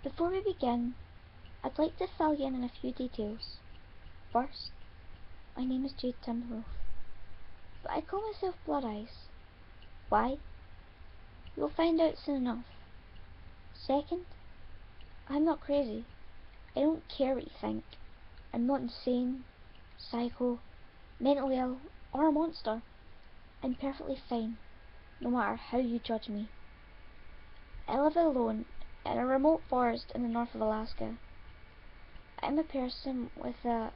Before we begin, I'd like to fill you in on a few details. First, my name is Jade Timberwolf, but I call myself Blood Eyes. Why? You'll find out soon enough. Second, I'm not crazy. I don't care what you think. I'm not insane, psycho, mentally ill, or a monster. I'm perfectly fine, no matter how you judge me. I live alone in a remote forest in the north of Alaska. I'm a person with a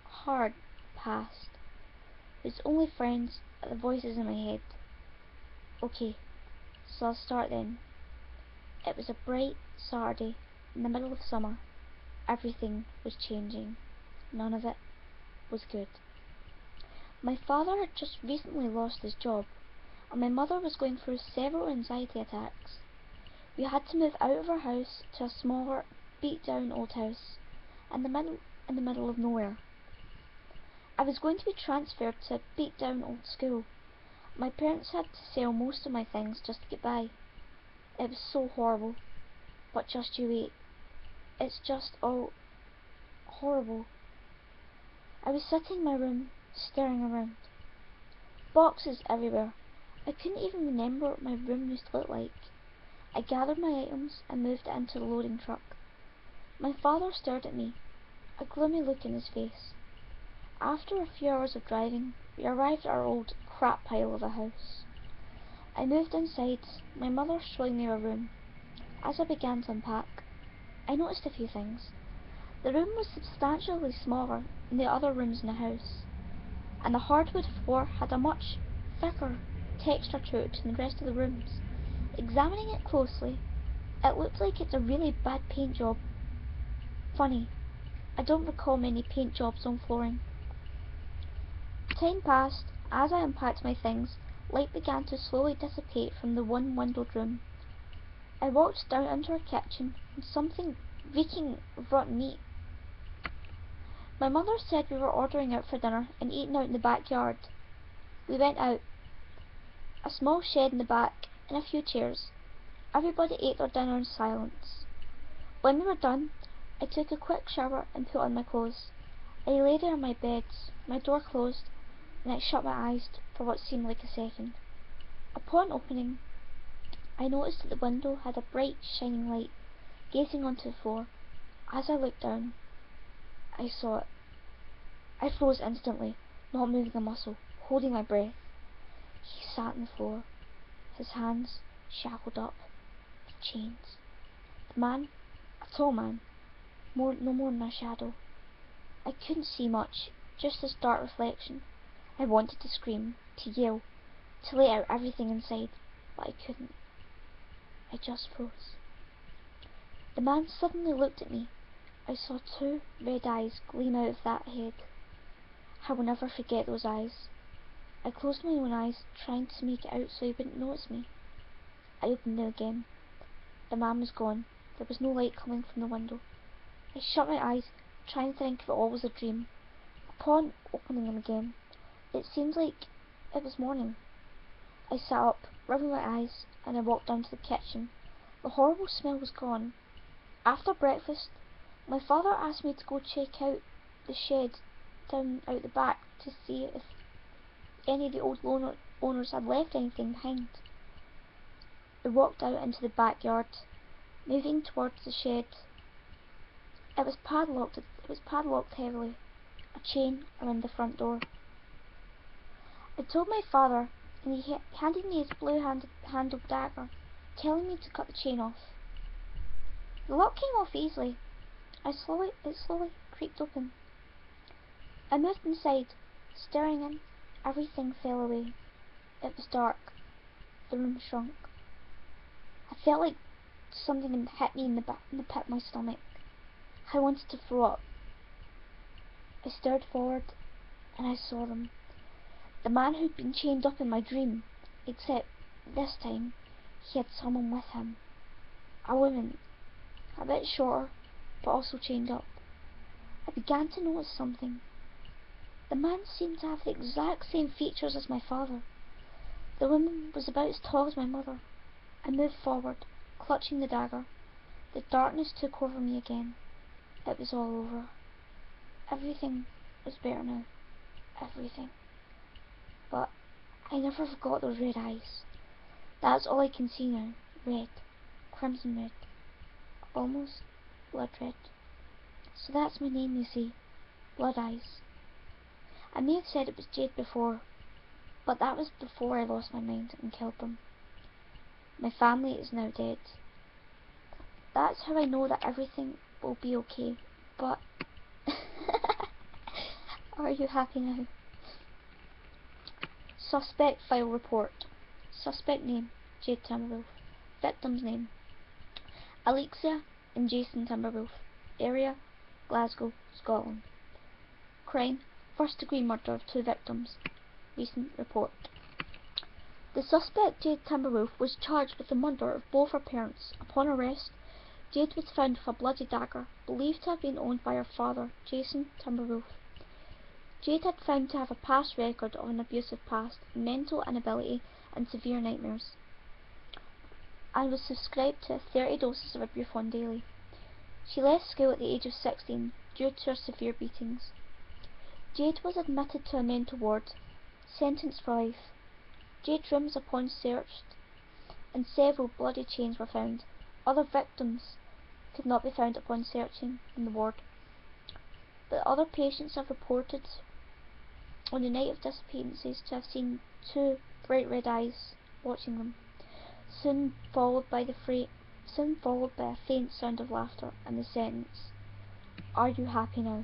hard past, whose only friends are the voices in my head. Okay, so I'll start then. It was a bright Saturday in the middle of summer. Everything was changing. None of it was good. My father had just recently lost his job, and my mother was going through several anxiety attacks. We had to move out of our house to a smaller, beat-down old house in the middle of nowhere. I was going to be transferred to a beat-down old school. My parents had to sell most of my things just to get by. It was so horrible, but just you wait. It's just all horrible. I was sitting in my room, staring around. Boxes everywhere. I couldn't even remember what my room used to look like. I gathered my items and moved it into the loading truck. My father stared at me, a gloomy look in his face. After a few hours of driving, we arrived at our old crap pile of a house. I moved inside, my mother showing me our room. As I began to unpack, I noticed a few things. The room was substantially smaller than the other rooms in the house, and the hardwood floor had a much thicker texture to it than the rest of the rooms. Examining it closely, it looked like it's a really bad paint job. Funny, I don't recall many paint jobs on flooring. Time passed. As I unpacked my things, light began to slowly dissipate from the one windowed room. I walked down into our kitchen and something reeking of rotten meat. My mother said we were ordering out for dinner and eating out in the backyard. We went out. A small shed in the back and a few chairs. Everybody ate their dinner in silence. When we were done, I took a quick shower and put on my clothes. I lay there in my bed, my door closed, and I shut my eyes for what seemed like a second. Upon opening, I noticed that the window had a bright, shining light gazing onto the floor. As I looked down, I saw it. I froze instantly, not moving a muscle, holding my breath. He sat on the floor, his hands shackled up with chains. The man, a tall man, no more than a shadow. I couldn't see much, just this dark reflection. I wanted to scream, to yell, to let out everything inside, but I couldn't. I just froze. The man suddenly looked at me. I saw two red eyes gleam out of that head. I will never forget those eyes. I closed my own eyes, trying to make it out so he wouldn't notice me. I opened them again. The man was gone. There was no light coming from the window. I shut my eyes, trying to think if it all was a dream. Upon opening them again, it seemed like it was morning. I sat up, rubbing my eyes, and I walked down to the kitchen. The horrible smell was gone. After breakfast, my father asked me to go check out the shed down out the back to see if any of the old owners had left anything behind. We walked out into the backyard, moving towards the shed. It was padlocked heavily, a chain around the front door. I told my father, and he handed me his blue-handled dagger, telling me to cut the chain off. The lock came off easily. It slowly creaked open. I moved inside, staring in. Everything fell away. It was dark. The room shrunk. I felt like something had hit me in the pit of my stomach. I wanted to throw up. I stared forward, and I saw them. The man who'd been chained up in my dream, except this time he had someone with him. A woman, a bit shorter, but also chained up. I began to notice something. The man seemed to have the exact same features as my father. The woman was about as tall as my mother. I moved forward, clutching the dagger. The darkness took over me again. It was all over. Everything was better now. Everything. But I never forgot those red eyes. That's all I can see now. Red. Crimson red. Almost blood red. So that's my name, you see. Blood Eyes. I may have said it was Jade before, but that was before I lost my mind and killed them. My family is now dead. That's how I know that everything will be okay. But are you happy now? Suspect file report. Suspect name, Jade Timberwolf. Victim's name, Alexia and Jason Timberwolf. Area, Glasgow, Scotland. Crime, first degree murder of 2 victims. Recent report. The suspect, Jade Timberwolf, was charged with the murder of both her parents. Upon arrest, Jade was found with a bloody dagger, believed to have been owned by her father, Jason Timberwolf. Jade had found to have a past record of an abusive past, mental inability and severe nightmares, and was subscribed to 30 doses of ibuprofen daily. She left school at the age of 16 due to her severe beatings. Jade was admitted to a mental ward, sentenced for life. Jade's room was upon searched, and several bloody chains were found. Other victims could not be found upon searching in the ward, but other patients have reported on the night of disappearances to have seen 2 bright red eyes watching them, soon followed by a faint sound of laughter and the sentence, "Are you happy now?"